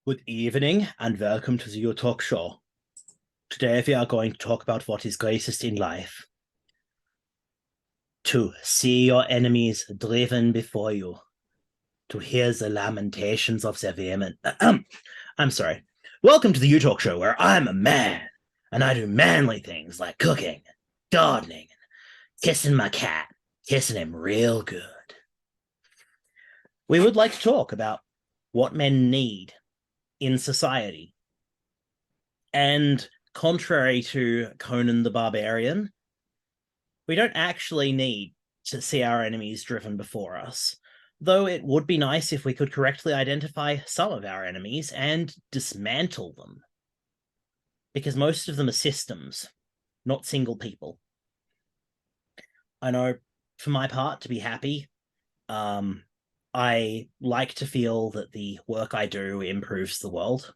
Good evening and welcome to the Talk Show. Today we are going to talk about what is greatest in life. To see your enemies driven before you. To hear the lamentations of their vehement... I'm sorry. Welcome to the Talk Show, where I'm a man and I do manly things like cooking, gardening, and kissing my cat, kissing him real good. We would like to talk about what men need in society. And contrary to Conan the Barbarian, we don't actually need to see our enemies driven before us, though it would be nice if we could correctly identify some of our enemies and dismantle them. Because most of them are systems, not single people. I know, for my part, to be happy, I like to feel that the work I do improves the world.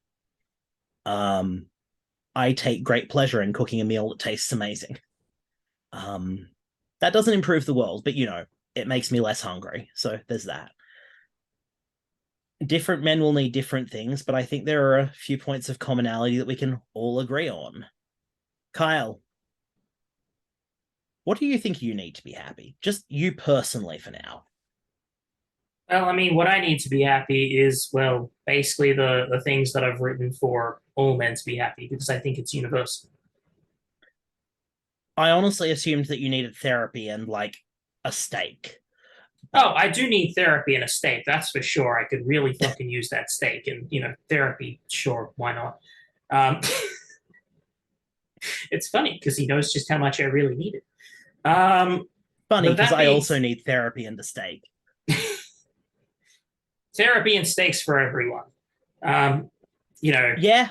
I take great pleasure in cooking a meal that tastes amazing. That doesn't improve the world, but it makes me less hungry. So there's that. Different men will need different things, but I think there are a few points of commonality that we can all agree on. Kyle, what do you think you need to be happy? Just you personally for now. Well, I mean, what I need to be happy is, well, basically the things that I've written for all men to be happy, because I think it's universal. I honestly assumed that you needed therapy and like a steak. Oh, I do need therapy and a steak, that's for sure. I could really fucking use that steak, and therapy, sure, why not? Um, it's funny because he knows just how much I really need it. Funny But because that I being also need therapy and a steak. therapy and steaks for everyone. Um, Yeah,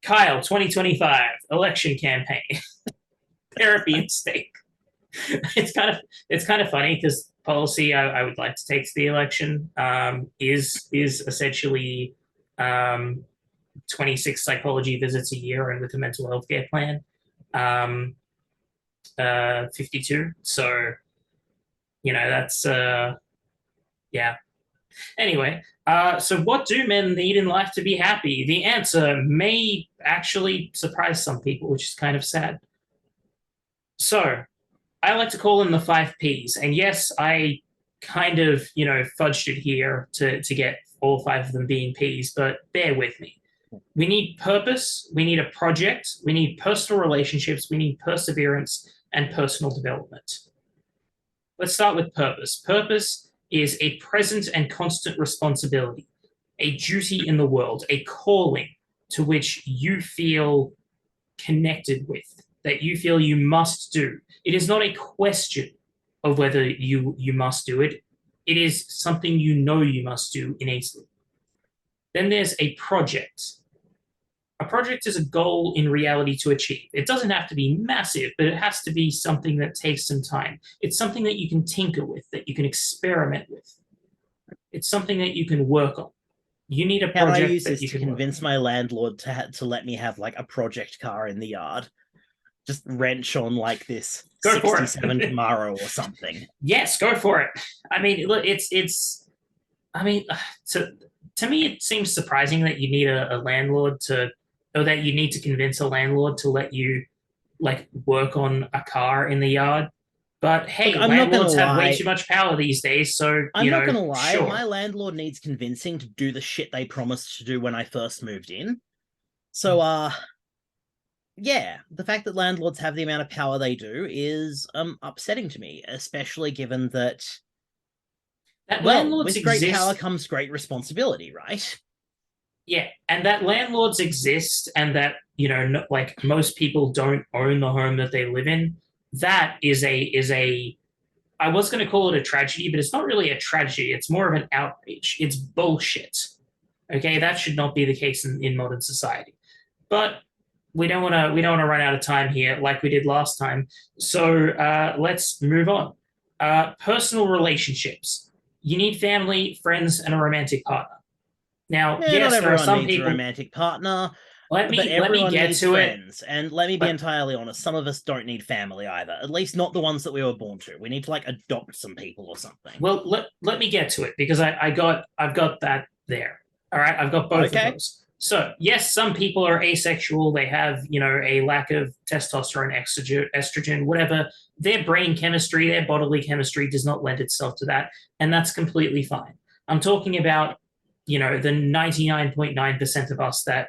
Kyle, 2025 election campaign, therapy and steak. It's kind of funny because policy I would like to take to the election is essentially 26 psychology visits a year and with a mental health care plan, 52. So that's yeah. Anyway, so what do men need in life to be happy? The answer may actually surprise some people, which is kind of sad. So I like to call them the five P's. And yes, I kind of, fudged it here to get all five of them being P's, but bear with me. We need purpose, we need a project, we need personal relationships, we need perseverance, and personal development. Let's start with purpose. Purpose is a present and constant responsibility, a duty in the world, a calling to which you feel connected with, that you feel you must do. It is not a question of whether you must do it. It is something you must do innately. Then there's a project. A project is a goal in reality to achieve. It doesn't have to be massive, but it has to be something that takes some time. It's something that you can tinker with, that you can experiment with. It's something that you can work on. You need a can I project use that this you to can convince my landlord to let me have like a project car in the yard? Just wrench on like this go for 67 it. Camaro or something. Yes, go for it. I mean, look, it's. I mean, to me, it seems surprising that you need a landlord to, or that you need to convince a landlord to let you like work on a car in the yard. But Look, hey, I'm not gonna landlords have way lie. too much power these days, so I'm not gonna lie. My sure. landlord needs convincing to do the shit they promised to do when I first moved in. So, yeah, the fact that landlords have the amount of power they do is upsetting to me, especially given that, That well, landlords with great power exist. comes great responsibility, right? Yeah, and that landlords exist, and that like most people don't own the home that they live in. That is a. I was going to call it a tragedy, but it's not really a tragedy. It's more of an outrage. It's bullshit. Okay, that should not be the case in modern society. But we don't want to run out of time here like we did last time. So let's move on. Personal relationships. You need family, friends, and a romantic partner. Now, Yeah, not yes, there are everyone some needs a people. romantic partner, Let but me let me everyone get needs to it. friends. And let me be Let entirely honest, some of us don't need family either. At least not the ones that we were born to. We need to like adopt some people or something. let me get to it because I've got that there. All right, I've got both of Okay. those. So, yes, some people are asexual. They have, a lack of testosterone, estrogen, whatever. Their brain chemistry, their bodily chemistry does not lend itself to that. And that's completely fine. I'm talking about, the 99.9% of us that,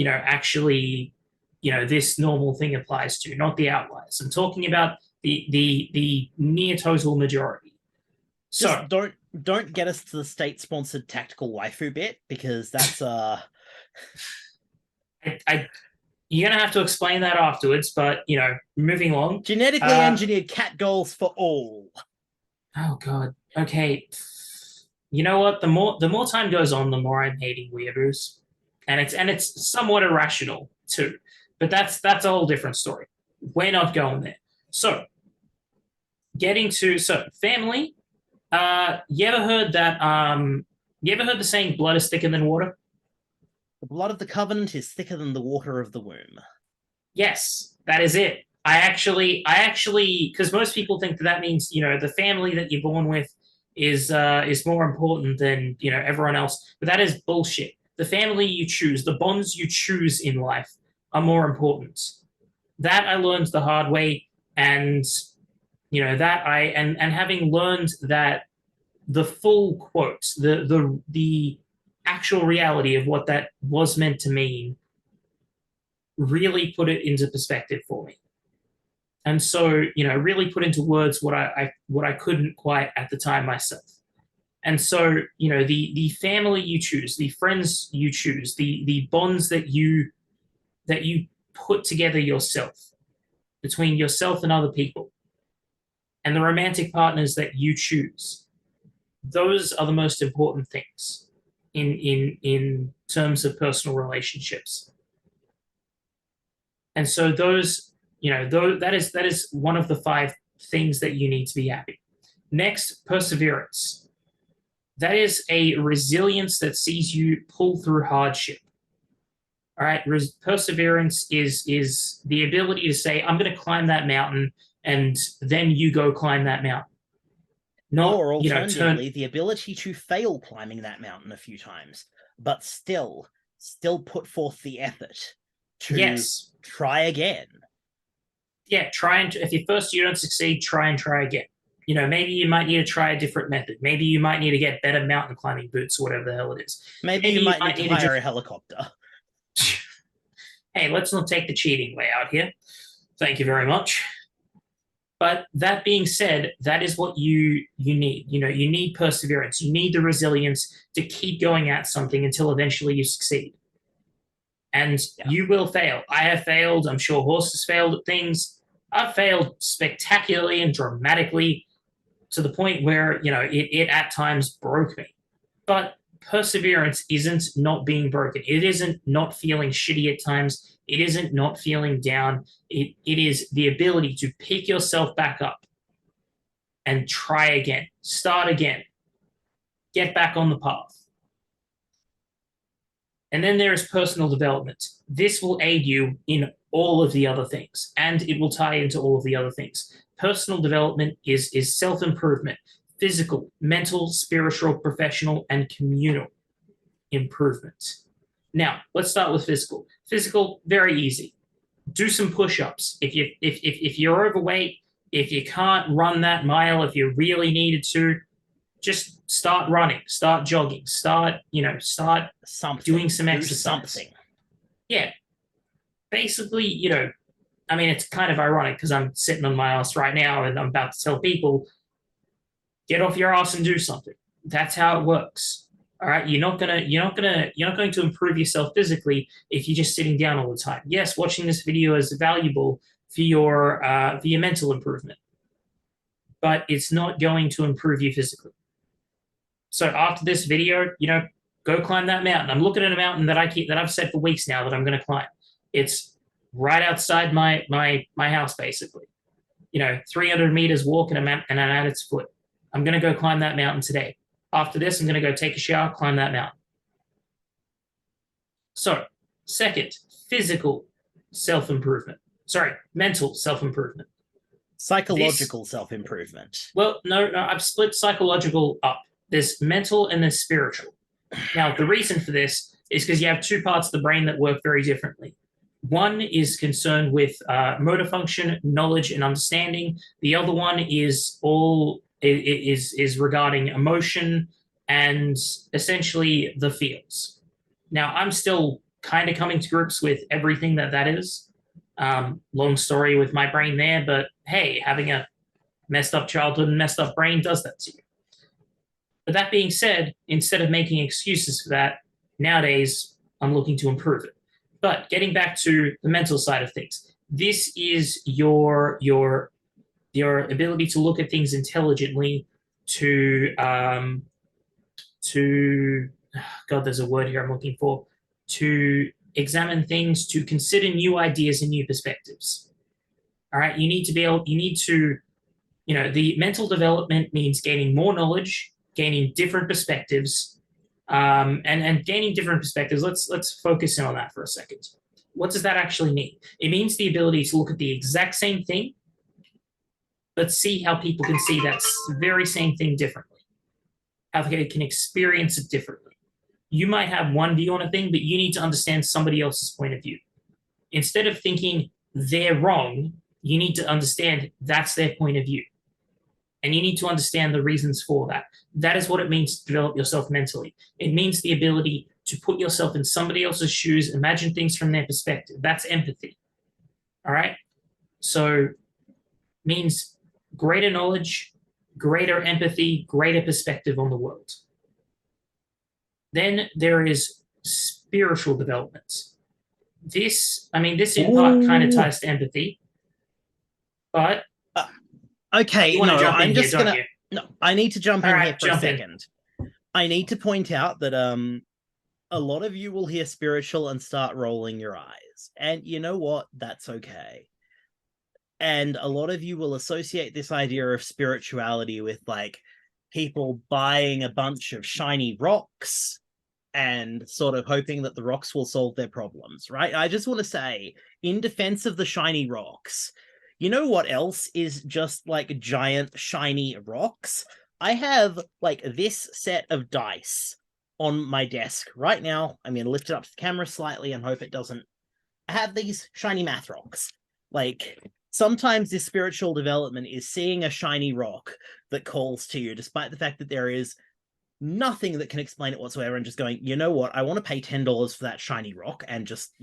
actually, this normal thing applies to, not the outliers. I'm talking about the near total majority. So Just don't get us to the state-sponsored tactical waifu bit, because that's I you're gonna have to explain that afterwards, but moving along. genetically engineered cat goals for all. Oh god. Okay. You know what? The more time goes on, the more I'm hating weeaboos. And it's somewhat irrational too. But that's a whole different story. We're not going there. So family. You ever heard the saying blood is thicker than water? The blood of the covenant is thicker than the water of the womb. Yes, that is it. I actually, because most people think that means the family that you're born with is more important than everyone else, but that is bullshit. The family you choose, the bonds you choose in life, are more important. That I learned the hard way, and that and having learned that the full quote, the actual reality of what that was meant to mean, really put it into perspective for me. And so, really put into words what I couldn't quite at the time myself. And so, the family you choose, the friends you choose, the bonds that you put together yourself, between yourself and other people, and the romantic partners that you choose, those are the most important things in terms of personal relationships. And so that is one of the 5 things that you need to be happy. Next, perseverance. That is a resilience that sees you pull through hardship. All right, perseverance is the ability to say, I'm going to climb that mountain, and then you go climb that mountain. Not, or alternatively, the ability to fail climbing that mountain a few times, but still put forth the effort to yes, try again. Yeah, if you first you don't succeed, try again. Maybe you might need to try a different method. Maybe you might need to get better mountain climbing boots or whatever the hell it is. Maybe you might need to hire a helicopter. Hey, let's not take the cheating way out here. Thank you very much. But that being said, that is what you need. You need perseverance. You need the resilience to keep going at something until eventually you succeed. And you will fail. I have failed. I'm sure Horst has failed at things. I've failed spectacularly and dramatically, to the point where it at times broke me. But perseverance isn't not being broken. It isn't not feeling shitty at times. It isn't not feeling down. It is the ability to pick yourself back up and try again, start again, get back on the path. And then there is personal development. This will aid you in all of the other things, and it will tie into all of the other things. Personal development is self-improvement, physical, mental, spiritual, professional, and communal improvement. Now, let's start with physical. Physical, very easy. Do some push-ups. If you're overweight, if you can't run that mile, if you really needed to, just start running, start jogging, start doing some exercise. Something. Yeah. Basically, it's kind of ironic because I'm sitting on my ass right now and I'm about to tell people, get off your ass and do something. That's how it works. All right. You're not going to improve yourself physically if you're just sitting down all the time. Yes, watching this video is valuable for your mental improvement, but it's not going to improve you physically. So after this video, go climb that mountain. I'm looking at a mountain that I've said for weeks now that I'm going to climb. It's right outside my house, basically. 300 meters walk and I'm at its foot. I'm going to go climb that mountain today. After this, I'm going to go take a shower, climb that mountain. So, second, physical self-improvement. Sorry, mental self-improvement. Psychological self-improvement. Well, no, I've split psychological up. There's mental and there's spiritual. Now, the reason for this is because you have two parts of the brain that work very differently. One is concerned with motor function, knowledge, and understanding. The other one is regarding emotion and essentially the feels. Now, I'm still kind of coming to grips with everything that is. Long story with my brain there, but hey, having a messed up childhood and messed up brain does that to you. But that being said, instead of making excuses for that, nowadays I'm looking to improve it. But getting back to the mental side of things, this is your ability to look at things intelligently, to God, there's a word here I'm looking for, to examine things, to consider new ideas and new perspectives. All right, you need to be able, you need to, the mental development means gaining more knowledge, gaining different perspectives, and gaining different perspectives. Let's focus in on that for a second. What does that actually mean? It means the ability to look at the exact same thing, but see how people can see that very same thing differently, how they can experience it differently. You might have one view on a thing, but you need to understand somebody else's point of view. Instead of thinking they're wrong, you need to understand that's their point of view. And you need to understand the reasons for that. That is what it means to develop yourself mentally. It means the ability to put yourself in somebody else's shoes, imagine things from their perspective. That's empathy. All right? So means greater knowledge, greater empathy, greater perspective on the world. Then there is spiritual development. This in part kind of ties to empathy, but okay, you want to no, jump I'm in just here, gonna. you? No, I need to jump All in right, here for a jump in. second. I need to point out that a lot of you will hear spiritual and start rolling your eyes, and you know what? That's okay. And a lot of you will associate this idea of spirituality with like people buying a bunch of shiny rocks and sort of hoping that the rocks will solve their problems, right? I just want to say, in defense of the shiny rocks, you know what else is just like giant shiny rocks? I have like this set of dice on my desk right now. I'm going to lift it up to the camera slightly and hope it doesn't. I have these shiny math rocks. Like, sometimes this spiritual development is seeing a shiny rock that calls to you, despite the fact that there is nothing that can explain it whatsoever, and just going, you know what, I want to pay $10 for that shiny rock and just,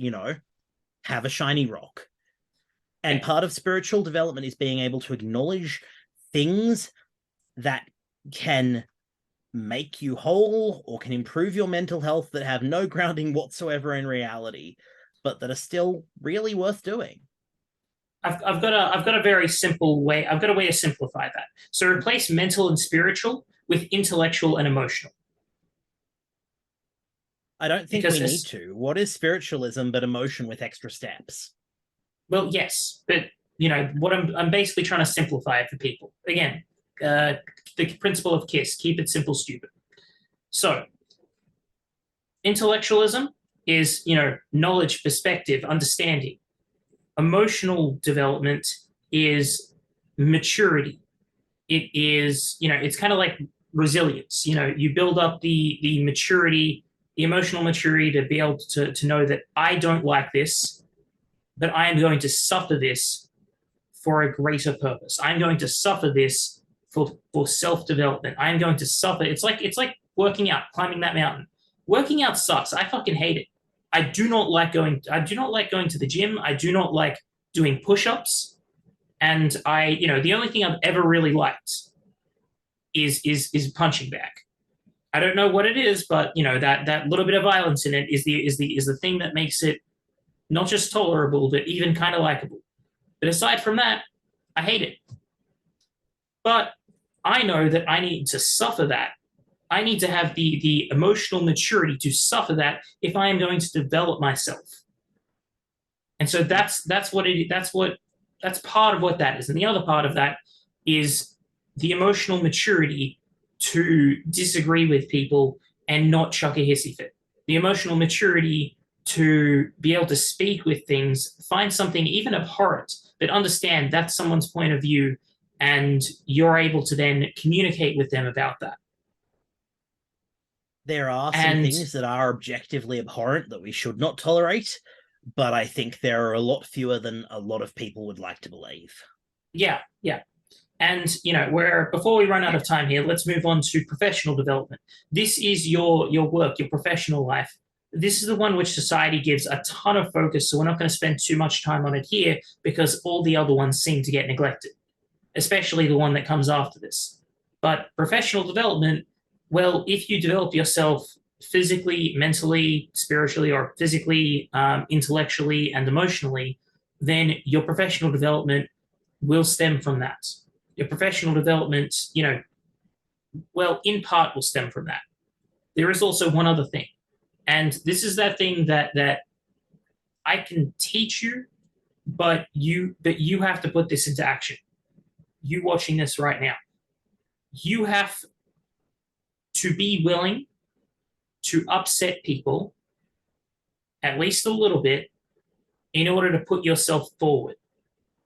have a shiny rock. And part of spiritual development is being able to acknowledge things that can make you whole or can improve your mental health that have no grounding whatsoever in reality, but that are still really worth doing. I've got a very simple way. I've got a way to simplify that. So replace mental and spiritual with intellectual and emotional. I don't think we need to. What is spiritualism but emotion with extra steps? Well, yes, but what I'm basically trying to simplify it for people. Again, the principle of KISS: keep it simple, stupid. So, intellectualism is knowledge, perspective, understanding. Emotional development is maturity. It is it's kind of like resilience. You build up the maturity, the emotional maturity to be able to know that I don't like this, but I am going to suffer this for a greater purpose. I'm going to suffer this for self-development. I'm going to suffer. It's like working out, climbing that mountain. Working out sucks. I fucking hate it. I do not like going to the gym. I do not like doing push-ups. And the only thing I've ever really liked is punching back. I don't know what it is, but that little bit of violence in it is the thing that makes it not just tolerable, but even kind of likable. But aside from that, I hate it. But I know that I need to suffer that. I need to have the emotional maturity to suffer that if I am going to develop myself. And so that's part of what that is. And the other part of that is the emotional maturity to disagree with people and not chuck a hissy fit. The emotional maturity to be able to speak with things, find something even abhorrent, but understand that's someone's point of view, and you're able to then communicate with them about that. There are some And things that are objectively abhorrent that we should not tolerate, but I think there are a lot fewer than a lot of people would like to believe. yeah, yeah. And where before we run out of time here, let's move on to professional development. This is your work, your professional life. This is the one which society gives a ton of focus, so we're not going to spend too much time on it here because all the other ones seem to get neglected, especially the one that comes after this. But professional development, well, if you develop yourself physically, mentally, spiritually, or physically, intellectually, and emotionally, then your professional development will stem from that. Your professional development, well, in part will stem from that. There is also one other thing, and this is that thing that I can teach you, but you have to put this into action. You watching this right now, you have to be willing to upset people at least a little bit in order to put yourself forward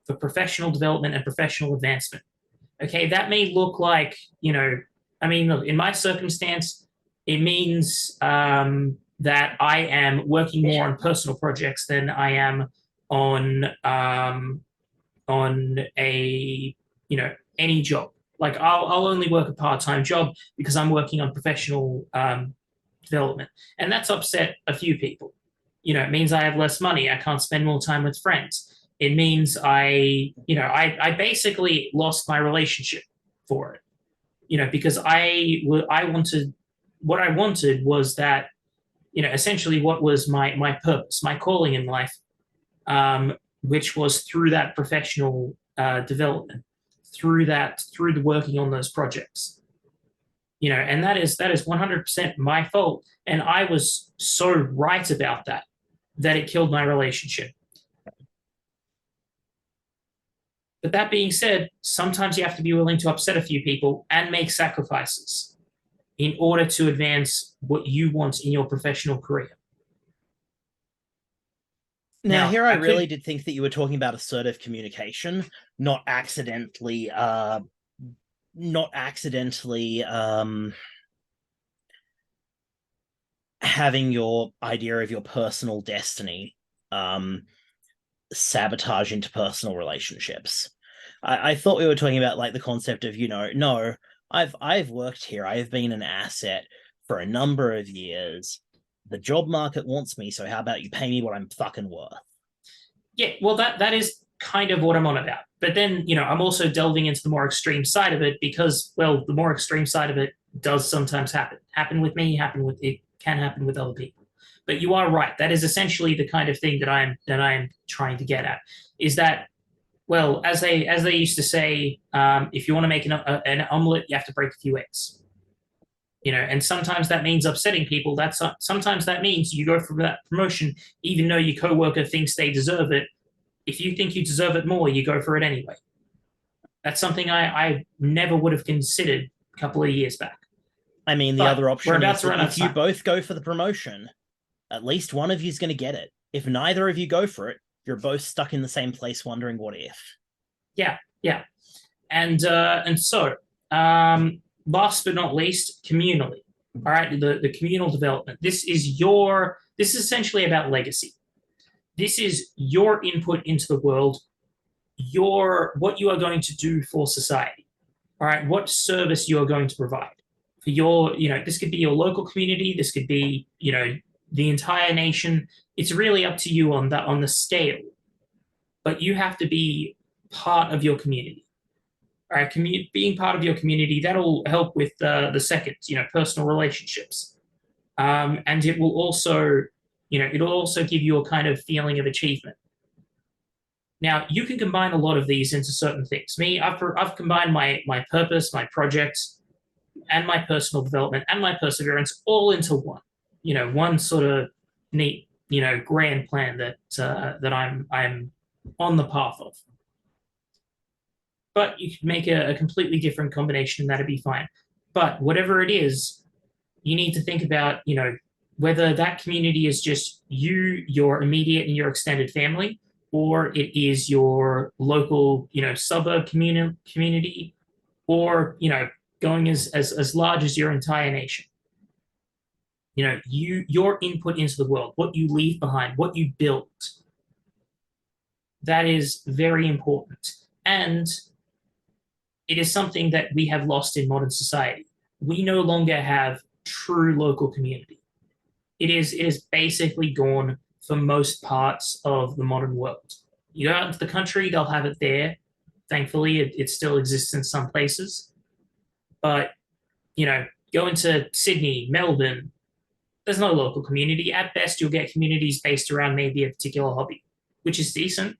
for professional development and professional advancement. Okay, that may look like, I mean, look, in my circumstance, it means that I am working more on personal projects than I am on a any job. Like I'll only work a part-time job because I'm working on professional development, and that's upset a few people. It means I have less money. I can't spend more time with friends. It means I basically lost my relationship for it. Because I wanted what I wanted was that essentially what was my purpose, my calling in life, which was through that professional development, through the working on those projects. And that is 100% my fault, and I was so right about that it killed my relationship. But that being said, sometimes you have to be willing to upset a few people and make sacrifices in order to advance what you want in your professional career. Now, Now, here I really did think that you were talking about assertive communication, not accidentally having your idea of your personal destiny um sabotage into personal relationships. I thought we were talking about like the concept of, no, I've worked here. I've been an asset for a number of years. The job market wants me, so how about you pay me what I'm fucking worth? yeah, well, that is kind of what I'm on about. But then, I'm also delving into the more extreme side of it because, well, the more extreme side of it does sometimes happen with me, it can happen with other people. But you are right. That is essentially the kind of thing that I am trying to get at. Is that, well, as they used to say, if you want to make an omelet, you have to break a few eggs. And sometimes that means upsetting people. Sometimes that means you go for that promotion, even though your coworker thinks they deserve it. If you think you deserve it more, you go for it anyway. That's something I never would have considered a couple of years back. I mean, the But other we're option about is to that run out of if you time. both go for the promotion, at least one of you is going to get it. If neither of you go for it, you're both stuck in the same place wondering what if. Yeah, yeah. And so last but not least, communally. All right, the communal development. This is essentially about legacy. This is your input into the world, what you are going to do for society. All right, what service you are going to provide for this could be your local community, this could be, the entire nation. It's really up to you on the scale, but you have to be part of your community. All right, being part of your community, that'll help with the second, personal relationships, and it'll also give you a kind of feeling of achievement. Now, you can combine a lot of these into certain things. Me, I've combined my purpose, my projects, and my personal development and my perseverance all into one. One sort of neat, grand plan that I'm on the path of. But you could make a completely different combination, and that'd be fine. But whatever it is, you need to think about, whether that community is just you, your immediate and your extended family, or it is your local, suburb community, or going as large as your entire nation. your input into the world, what you leave behind, what you built, that is very important. And it is something that we have lost in modern society. We no longer have true local community. It is basically gone for most parts of the modern world. You go out into the country, they'll have it there. Thankfully, it still exists in some places. But, you know, go into Sydney, Melbourne, there's no local community. At best, you'll get communities based around maybe a particular hobby, which is decent.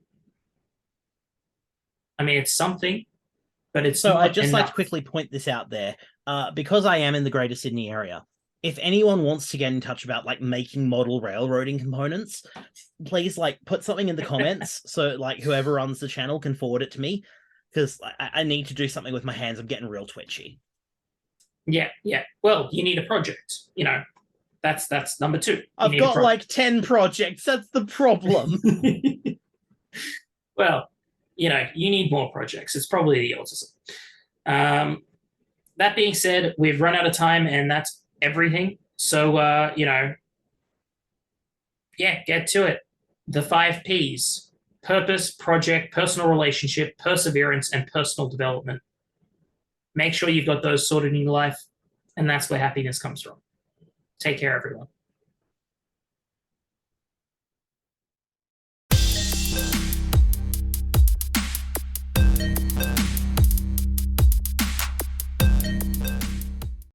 I mean, it's something, but it's So I'd not just like to enough. quickly point this out there. Because I am in the Greater Sydney area, if anyone wants to get in touch about like making model railroading components, please like put something in the comments so like whoever runs the channel can forward it to me because I need to do something with my hands. I'm getting real twitchy. Yeah, yeah. Well, you need a project. That's number two. You I've need a got like project. 10 projects. That's the problem. Well, you need more projects. It's probably the autism. Um, that being said, we've run out of time, and that's everything. So, yeah, get to it. The 5 Ps: purpose, project, personal relationship, perseverance, and personal development. Make sure you've got those sorted in your life, and that's where happiness comes from. Take care, everyone.